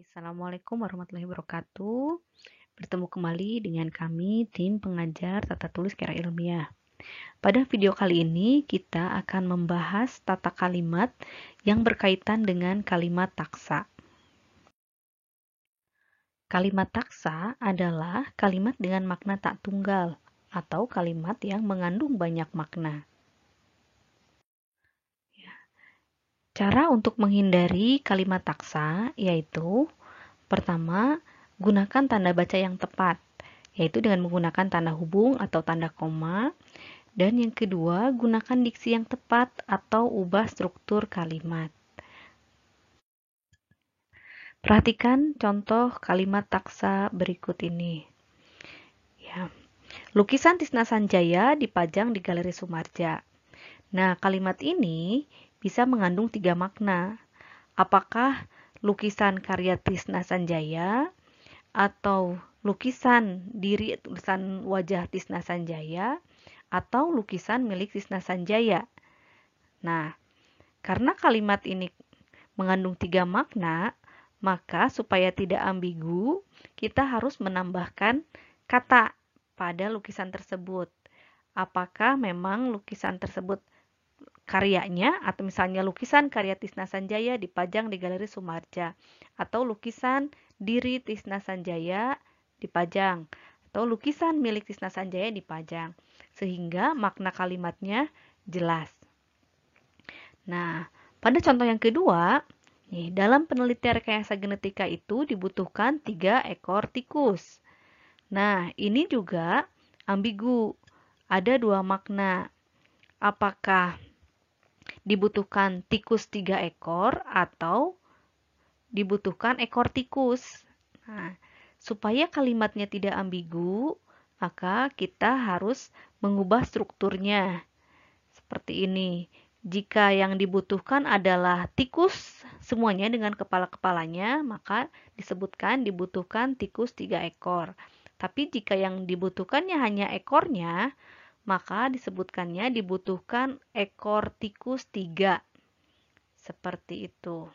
Assalamualaikum warahmatullahi wabarakatuh. Bertemu kembali dengan kami, tim pengajar tata tulis Kera Ilmiah. Pada video kali ini, kita akan membahas tata kalimat yang berkaitan dengan kalimat taksa. Kalimat taksa adalah kalimat dengan makna tak tunggal atau kalimat yang mengandung banyak makna. Cara untuk menghindari kalimat taksa yaitu pertama, gunakan tanda baca yang tepat, yaitu dengan menggunakan tanda hubung atau tanda koma. Dan yang kedua, gunakan diksi yang tepat atau ubah struktur kalimat. Perhatikan contoh kalimat taksa berikut ini. Ya. Lukisan Tisna Sanjaya dipajang di Galeri Sumarja. Nah, kalimat ini bisa mengandung 3 makna. Apakah lukisan karya Tisna Sanjaya atau lukisan diri tulisan wajah Tisna Sanjaya atau lukisan milik Tisna Sanjaya. Nah, karena kalimat ini mengandung 3 makna, maka supaya tidak ambigu, kita harus menambahkan kata pada lukisan tersebut. Apakah memang lukisan tersebut karyanya, atau misalnya lukisan karya Tisna Sanjaya dipajang di Galeri Sumarja, atau lukisan diri Tisna Sanjaya dipajang, atau lukisan milik Tisna Sanjaya dipajang, sehingga makna kalimatnya jelas. Nah, pada contoh yang kedua, dalam penelitian rekayasa genetika itu dibutuhkan 3 ekor tikus. Nah, ini juga ambigu, ada 2 makna. Apakah dibutuhkan tikus 3 ekor atau dibutuhkan ekor tikus? Nah, supaya kalimatnya tidak ambigu, maka kita harus mengubah strukturnya. Seperti ini. Jika yang dibutuhkan adalah tikus semuanya dengan kepala-kepalanya, maka disebutkan dibutuhkan tikus 3 ekor. Tapi jika yang dibutuhkannya hanya ekornya, maka disebutkannya dibutuhkan ekor tikus 3. Seperti itu.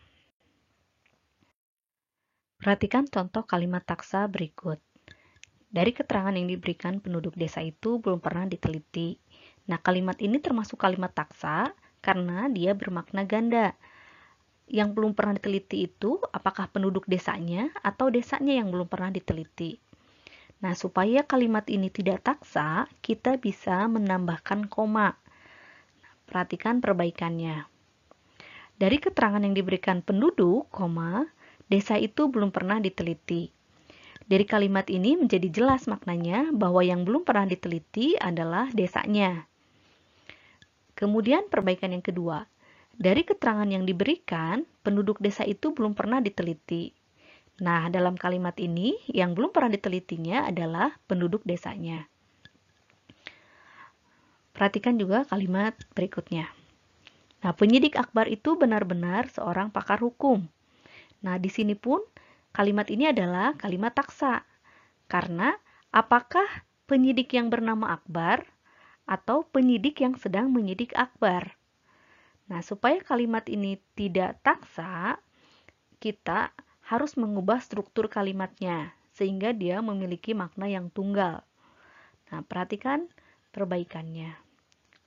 Perhatikan contoh kalimat taksa berikut. Dari keterangan yang diberikan penduduk desa itu belum pernah diteliti. Nah, kalimat ini termasuk kalimat taksa karena dia bermakna ganda. Yang belum pernah diteliti itu apakah penduduk desanya atau desanya yang belum pernah diteliti. Nah, supaya kalimat ini tidak taksa, kita bisa menambahkan koma. Perhatikan perbaikannya. Dari keterangan yang diberikan penduduk, desa itu belum pernah diteliti. Dari kalimat ini menjadi jelas maknanya bahwa yang belum pernah diteliti adalah desanya. Kemudian perbaikan yang kedua. Dari keterangan yang diberikan, penduduk desa itu belum pernah diteliti. Nah, dalam kalimat ini, yang belum pernah ditelitinya adalah penduduk desanya. Perhatikan juga kalimat berikutnya. Nah, penyidik akbar itu benar-benar seorang pakar hukum. Nah, di sini pun kalimat ini adalah kalimat taksa. Karena apakah penyidik yang bernama Akbar atau penyidik yang sedang menyidik Akbar? Nah, supaya kalimat ini tidak taksa, kita harus mengubah struktur kalimatnya sehingga dia memiliki makna yang tunggal. Nah, perhatikan perbaikannya.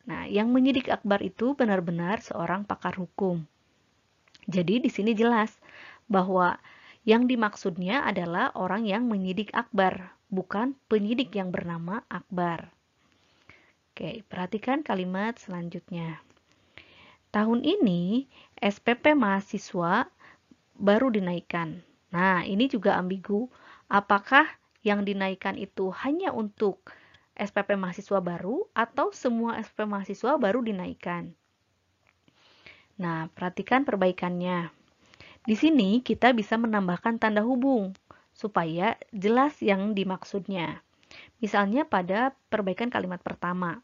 Nah, yang menyidik Akbar itu benar-benar seorang pakar hukum. Jadi di sini jelas bahwa yang dimaksudnya adalah orang yang menyidik Akbar, bukan penyidik yang bernama Akbar. Oke, perhatikan kalimat selanjutnya. Tahun ini SPP mahasiswa baru dinaikkan. Nah, ini juga ambigu. Apakah yang dinaikkan itu hanya untuk SPP mahasiswa baru atau semua SPP mahasiswa baru dinaikkan? Nah, perhatikan perbaikannya. Di sini kita bisa menambahkan tanda hubung supaya jelas yang dimaksudnya. Misalnya pada perbaikan kalimat pertama.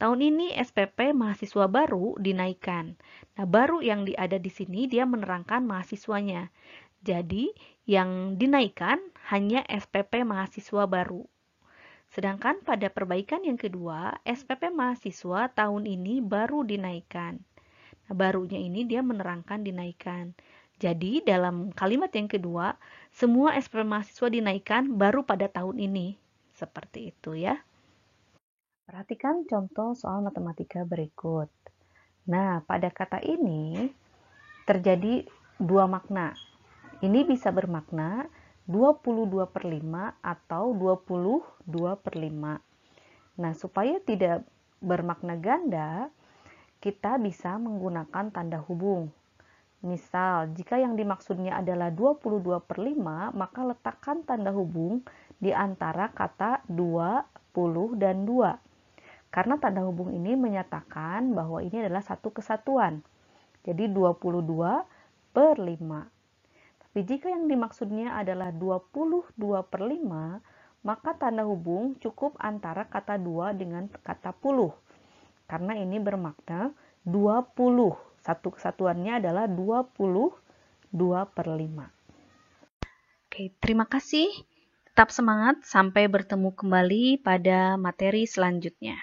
Tahun ini SPP mahasiswa baru dinaikkan. Nah, baru yang ada di sini dia menerangkan mahasiswanya. Jadi, yang dinaikkan hanya SPP mahasiswa baru. Sedangkan pada perbaikan yang kedua, SPP mahasiswa tahun ini baru dinaikkan. Nah, barunya ini dia menerangkan dinaikkan. Jadi dalam kalimat yang kedua, semua SPP mahasiswa dinaikkan baru pada tahun ini. Seperti itu ya. Perhatikan contoh soal matematika berikut. Nah, pada kata ini terjadi dua makna. Ini bisa bermakna 22/5 atau 22/5. Nah, supaya tidak bermakna ganda, kita bisa menggunakan tanda hubung. Misal, jika yang dimaksudnya adalah 22/5, maka letakkan tanda hubung di antara kata 20 dan 2. Karena tanda hubung ini menyatakan bahwa ini adalah satu kesatuan. Jadi 22/5. Tapi jika yang dimaksudnya adalah 22/5, maka tanda hubung cukup antara kata 2 dengan kata puluh. Karena ini bermakna 20. Satu kesatuannya adalah 22/5. Oke, terima kasih. Tetap semangat sampai bertemu kembali pada materi selanjutnya.